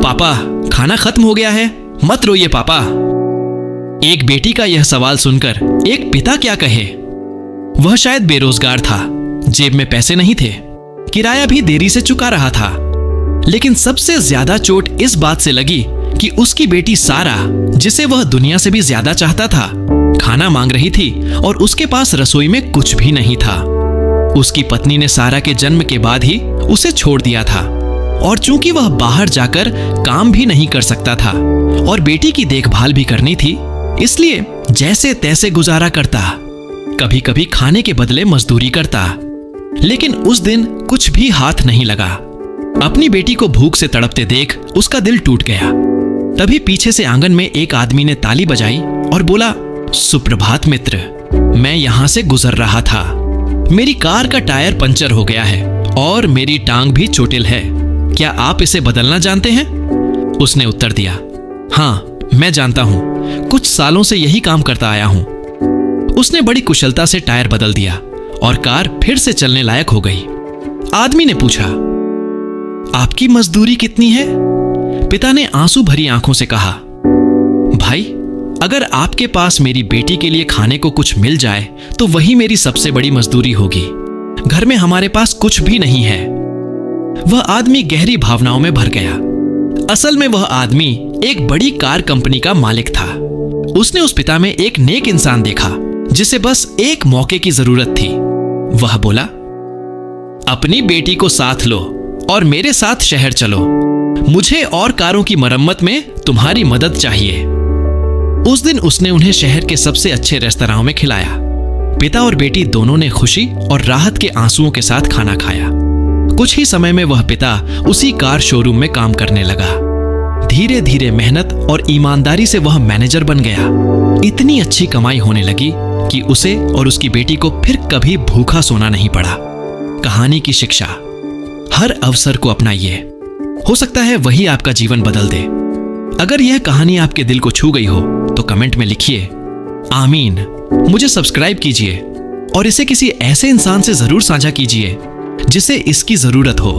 पापा, खाना खत्म हो गया है, मत रोइए पापा। एक बेटी का यह सवाल सुनकर एक पिता क्या कहे। वह शायद बेरोजगार था, जेब में पैसे नहीं थे, किराया भी देरी से चुका रहा था। लेकिन सबसे ज्यादा चोट इस बात से लगी कि उसकी बेटी सारा, जिसे वह दुनिया से भी ज्यादा चाहता था, खाना मांग रही थी और उसके पास रसोई में कुछ भी नहीं था। उसकी पत्नी ने सारा के जन्म के बाद ही उसे छोड़ दिया था और चूंकि वह बाहर जाकर काम भी नहीं कर सकता था और बेटी की देखभाल भी करनी थी, इसलिए जैसे तैसे गुजारा करता। कभी कभी खाने के बदले मजदूरी करता। लेकिन उस दिन कुछ भी हाथ नहीं लगा। अपनी बेटी को भूख से तड़पते देख उसका दिल टूट गया। तभी पीछे से आंगन में एक आदमी ने ताली बजाई और बोला, सुप्रभात मित्र, मैं यहां से गुजर रहा था। मेरी कार का टायर पंचर हो गया है और मेरी टांग भी चोटिल है। क्या आप इसे बदलना जानते हैं? उसने उत्तर दिया, हाँ, मैं जानता हूं, कुछ सालों से यही काम करता आया हूं। उसने बड़ी कुशलता से टायर बदल दिया और कार फिर से चलने लायक हो गई। आदमी ने पूछा, आपकी मजदूरी कितनी है? पिता ने आंसू भरी आंखों से कहा, भाई, अगर आपके पास मेरी बेटी के लिए खाने को कुछ मिल जाए तो वही मेरी सबसे बड़ी मजदूरी होगी। घर में हमारे पास कुछ भी नहीं है। वह आदमी गहरी भावनाओं में भर गया। असल में वह आदमी एक बड़ी कार कंपनी का मालिक था। उसने उस पिता में एक नेक इंसान देखा जिसे बस एक मौके की जरूरत थी। वह बोला, अपनी बेटी को साथ लो और मेरे साथ शहर चलो। मुझे और कारों की मरम्मत में तुम्हारी मदद चाहिए। उस दिन उसने उन्हें शहर के सबसे अच्छे रेस्तरां में खिलाया। पिता और बेटी दोनों ने खुशी और राहत के आंसुओं के साथ खाना खाया। कुछ ही समय में वह पिता उसी कार शोरूम में काम करने लगा। धीरे धीरे मेहनत और ईमानदारी से वह मैनेजर बन गया। इतनी अच्छी कमाई होने लगी कि उसे और उसकी बेटी को फिर कभी भूखा सोना नहीं पड़ा। कहानी की शिक्षा, हर अवसर को अपनाइए, हो सकता है वही आपका जीवन बदल दे। अगर यह कहानी आपके दिल को छू गई हो तो कमेंट में लिखिए आमीन। मुझे सब्सक्राइब कीजिए और इसे किसी ऐसे इंसान से जरूर साझा कीजिए जिसे इसकी जरूरत हो।